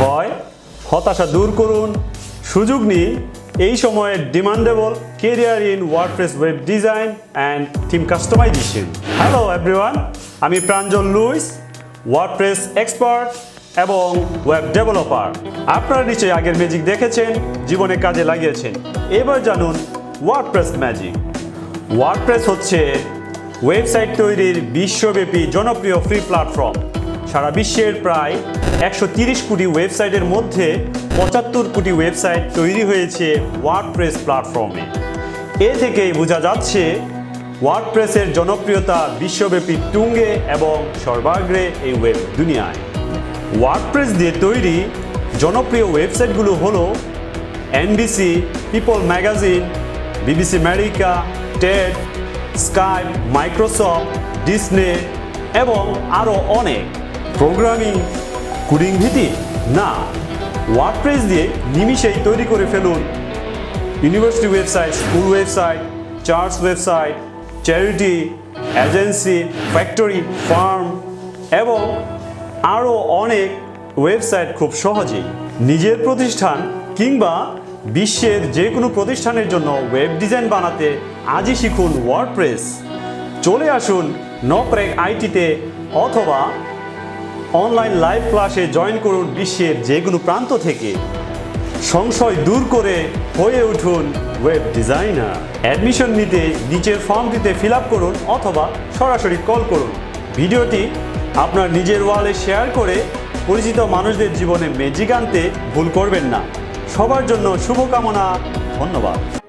ভয় হতাশা দূর করুন, সুযোগ নিন এই সময়ে demandable career in WordPress web design and theme customisation. Hello everyone, আমি প্রাঞ্জল লুইস, ওয়ার্ডপ্রেস এক্সপার্ট এবং ওয়েব ডেভেলপার। আপনারা নিশ্চয়ই আগের ম্যাজিক দেখেছেন, জীবনে কাজে লাগিয়েছেন। এবার জানুন ওয়ার্ডপ্রেস ম্যাজিক। ওয়ার্ডপ্রেস হচ্ছে ওয়েবসাইট তৈরির বিশ্বব্যাপী জনপ্রিয় ফ্রি প্ল্যাটফর্ম। সারা বিশ্বের প্রায় 130 কোটি ওয়েবসাইটের মধ্যে 75 কোটি ওয়েবসাইট তৈরি হয়েছে ওয়ার্ডপ্রেস প্ল্যাটফর্মে। এ থেকেই বোঝা যাচ্ছে ওয়ার্ডপ্রেসের জনপ্রিয়তা বিশ্বব্যাপী তুঙ্গে এবং সর্বাগ্রে এই ওয়েব দুনিয়ায়। ওয়ার্ডপ্রেস দিয়ে তৈরি জনপ্রিয় ওয়েবসাইটগুলো হলো NBC, people magazine, BBC America, TED, Skype, Microsoft, Disney এবং আরও অনেক। প্রোগ্রামিং কোডিং ভিত্তিক না, ওয়ার্ডপ্রেস দিয়ে নিমিষেই তৈরি করে ফেলুন university website, school website, church website, charity, agency, factory, farm এবং আরও অনেক ওয়েবসাইট খুব সহজেই। নিজের প্রতিষ্ঠান কিংবা বিশ্বের যে কোনো প্রতিষ্ঠানের জন্য ওয়েব ডিজাইন বানাতে আজই শিখুন ওয়ার্ডপ্রেস। চলে আসুন নকরেক আইটিতে অথবা অনলাইন লাইভ ক্লাসে জয়েন করুন বিশ্বের যে কোনো প্রান্ত থেকে। সংশয় দূর করে হয়ে উঠুন ওয়েব ডিজাইনার। অ্যাডমিশন নিতে নিচের ফর্মটিতে ফিল আপ করুন অথবা সরাসরি কল করুন। ভিডিওটি আপনার নিজের ওয়ালে শেয়ার করে পরিচিত মানুষদের জীবনে ম্যাজিক আনতে ভুল করবেন না। সবার জন্য শুভকামনা। ধন্যবাদ।